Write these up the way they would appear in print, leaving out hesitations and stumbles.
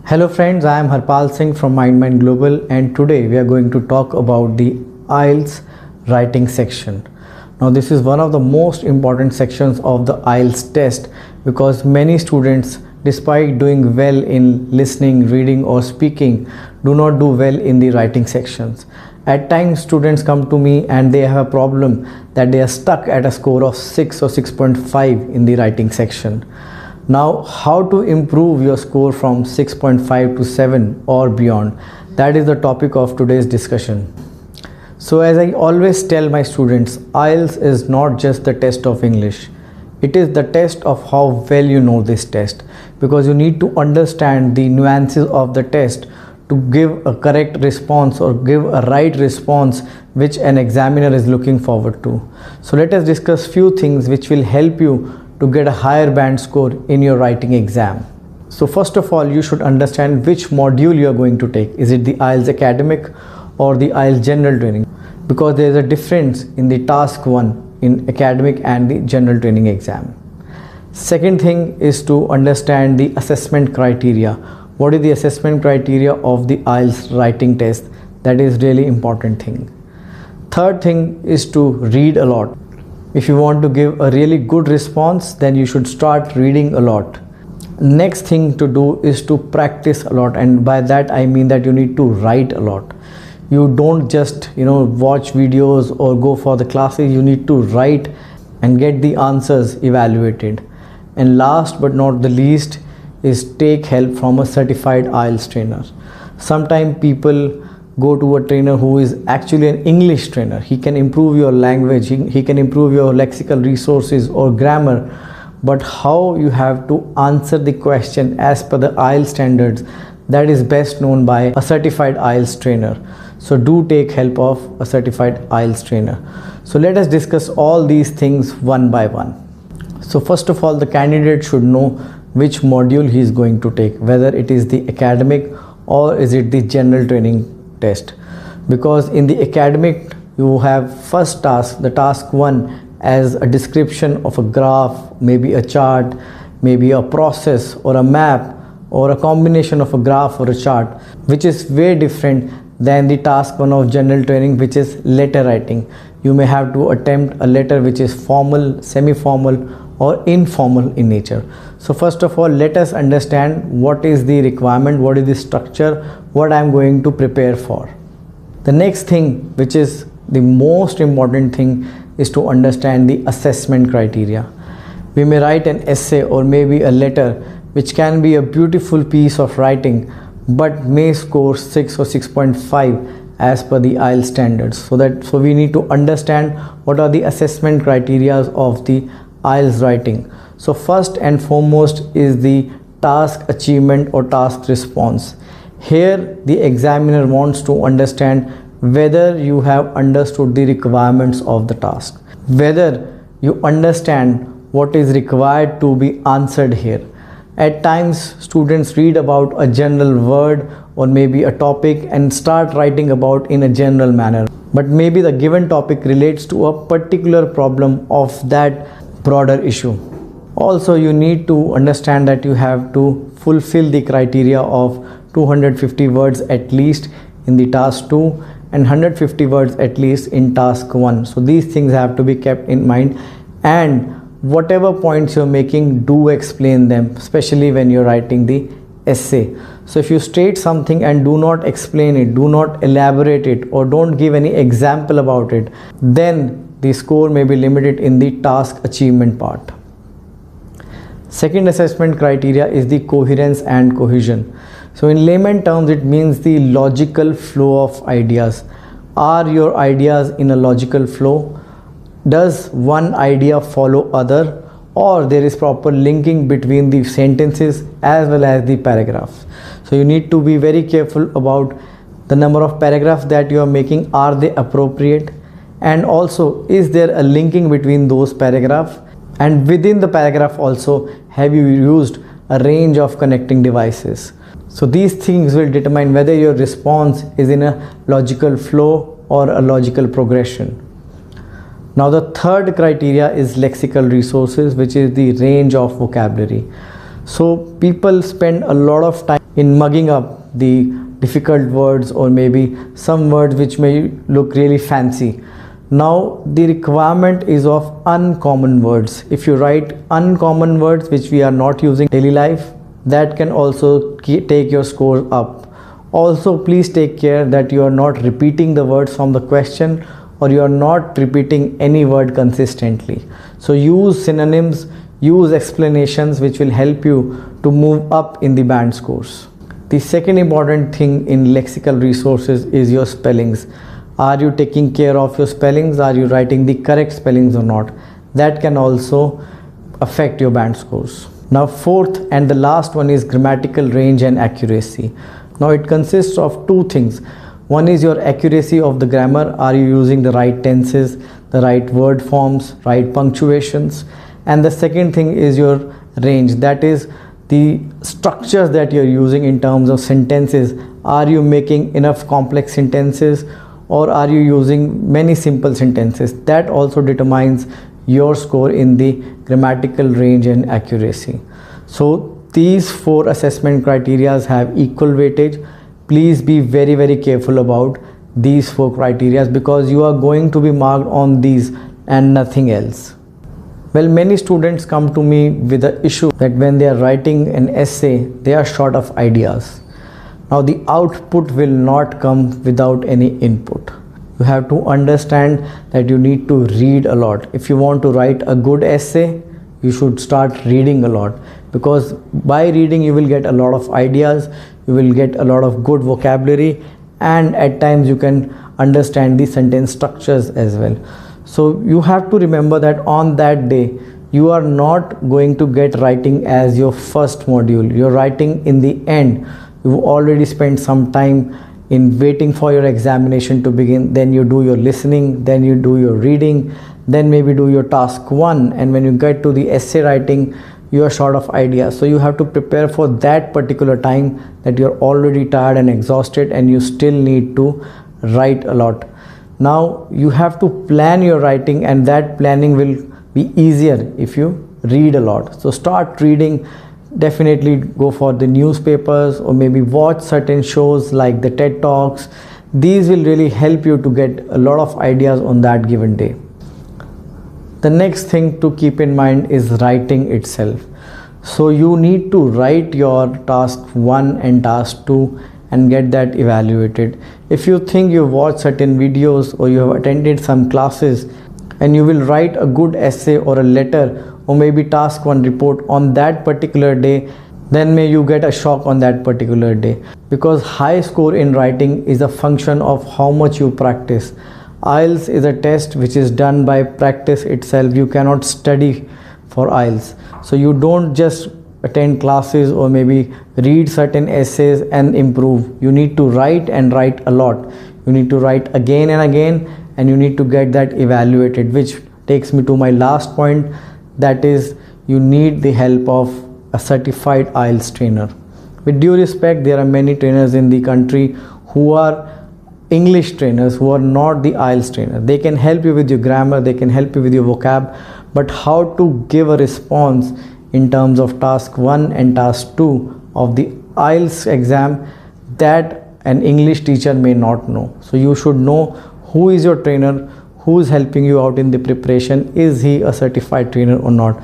Hello friends, I am Harpal Singh from MindMind Global, and today we are going to talk about the IELTS writing section. Now this is one of the most important sections of the IELTS test because many students, despite doing well in listening, reading or speaking, do not do well in the writing sections. At times students come to me and they have a problem that they are stuck at a score of 6 or 6.5 in the writing section. Now, how to improve your score from 6.5 to 7 or beyond? That is the topic of today's discussion. So as I always tell my students, IELTS is not just the test of English. It is the test of how well you know this test, because you need to understand the nuances of the test to give a correct response or give a right response which an examiner is looking forward to. So let us discuss few things which will help you to get a higher band score in your writing exam. So first of all, you should understand which module you are going to take. Is it the IELTS academic or the IELTS general training? Because there is a difference in the task 1 in academic and the general training exam. Second thing is to understand the assessment criteria. What is the assessment criteria of the IELTS writing test? That is really important thing. Third thing is to read a lot. If you want to give a really good response, then you should start reading a lot. Next thing to do is to practice a lot, and by that I mean that you need to write a lot. You don't just watch videos or go for the classes. You need to write and get the answers evaluated. And last but not the least is take help from a certified IELTS trainer. Sometimes people go to a trainer who is actually an English trainer. He can improve your language, he can improve your lexical resources or grammar, but how you have to answer the question as per the IELTS standards, that is best known by a certified IELTS trainer. So do take help of a certified IELTS trainer. So let us discuss all these things one by one. So first of all, the candidate should know which module he is going to take, whether it is the academic or is it the general training test. Because in the academic you have first task, the task 1, as a description of a graph, maybe a chart, maybe a process or a map or a combination of a graph or a chart, which is very different than the task 1 of general training, which is letter writing. You may have to attempt a letter which is formal, semi-formal or informal in nature. So first of all, let us understand what is the requirement, what is the structure, what I am going to prepare for. The next thing, which is the most important thing, is to understand the assessment criteria. We may write an essay or maybe a letter which can be a beautiful piece of writing but may score 6 or 6.5 as per the IELTS standards. So we need to understand what are the assessment criteria of the IELTS writing. So first and foremost is the task achievement or task response. Here the examiner wants to understand whether you have understood the requirements of the task, whether you understand what is required to be answered here. At times students read about a general word or maybe a topic and start writing about in a general manner, but maybe the given topic relates to a particular problem of that broader issue. Also, you need to understand that you have to fulfill the criteria of 250 words at least in the task 2 and 150 words at least in task 1. So these things have to be kept in mind, and whatever points you're making, do explain them, especially when you're writing the essay. So if you state something and do not explain it, do not elaborate it, or don't give any example about it, then the score may be limited in the task achievement part. Second assessment criteria is the coherence and cohesion. So in layman terms, it means the logical flow of ideas. Are your ideas in a logical flow? Does one idea follow other, or there is proper linking between the sentences as well as the paragraphs? So you need to be very careful about the number of paragraphs that you are making. Are they appropriate? And also, is there a linking between those paragraphs? And within the paragraph also, have you used a range of connecting devices? So these things will determine whether your response is in a logical flow or a logical progression. Now the third criteria is lexical resources, which is the range of vocabulary. So people spend a lot of time in mugging up the difficult words or maybe some words which may look really fancy. Now the requirement is of uncommon words. If you write uncommon words which we are not using daily life, that can also take your score up. Also, please take care that you are not repeating the words from the question, or you are not repeating any word consistently. So use synonyms, use explanations which will help you to move up in the band scores. The second important thing in lexical resources is your spellings. Are you taking care of your spellings? Are you writing the correct spellings or not? That can also affect your band scores. Now fourth and the last one is grammatical range and accuracy. Now it consists of two things. One is your accuracy of the grammar. Are you using the right tenses, the right word forms, right punctuations? And the second thing is your range. That is the structures that you're using in terms of sentences. Are you making enough complex sentences, or are you using many simple sentences? That also determines your score in the grammatical range and accuracy. So these four assessment criteria have equal weightage. Please be very careful about these four criteria, because you are going to be marked on these and nothing else. Well, many students come to me with the issue that when they are writing an essay, they are short of ideas. Now the output will not come without any input. You have to understand that you need to read a lot. If you want to write a good essay, you should start reading a lot, because by reading you will get a lot of ideas, you will get a lot of good vocabulary, and at times you can understand the sentence structures as well. So you have to remember that on that day you are not going to get writing as your first module. You're writing in the end. You've already spent some time in waiting for your examination to begin. Then you do your listening, then you do your reading, then maybe do your task 1, and when you get to the essay writing, you are short of ideas. So you have to prepare for that particular time that you're already tired and exhausted, and you still need to write a lot. Now you have to plan your writing, and that planning will be easier if you read a lot. So start reading. Definitely go for the newspapers, or maybe watch certain shows like the TED Talks. These will really help you to get a lot of ideas on that given day. The next thing to keep in mind is writing itself. So you need to write your task 1 and task 2 and get that evaluated. If you think you watched certain videos or you have attended some classes and you will write a good essay or a letter or maybe task 1 report on that particular day, then may you get a shock on that particular day, because high score in writing is a function of how much you practice. IELTS is a test which is done by practice itself. You cannot study for IELTS. So you don't just attend classes or maybe read certain essays and improve. You need to write, and write a lot. You need to write again and again, and you need to get that evaluated, which takes me to my last point, that is you need the help of a certified IELTS trainer. With due respect, there are many trainers in the country who are English trainers, who are not the IELTS trainer. They can help you with your grammar, they can help you with your vocab, but how to give a response in terms of task 1 and task 2 of the IELTS exam, that an English teacher may not know. So you should know who is your trainer, who is helping you out in the preparation. Is he a certified trainer or not?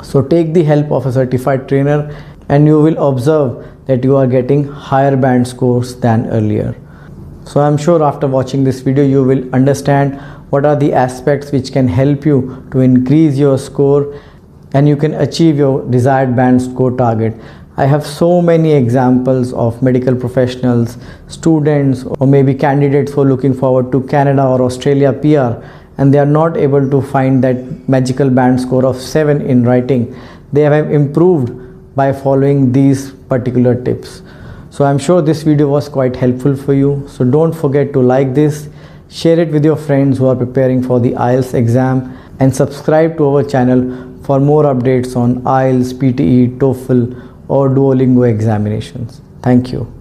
So take the help of a certified trainer, and you will observe that you are getting higher band scores than earlier. So I'm sure after watching this video you will understand what are the aspects which can help you to increase your score and you can achieve your desired band score target. I have so many examples of medical professionals, students, or maybe candidates who are looking forward to Canada or Australia PR, and they are not able to find that magical band score of 7 in writing. They have improved by following these particular tips. So I'm sure this video was quite helpful for you. So don't forget to like this, share it with your friends who are preparing for the IELTS exam, and subscribe to our channel for more updates on IELTS, PTE, TOEFL or Duolingo examinations. Thank you.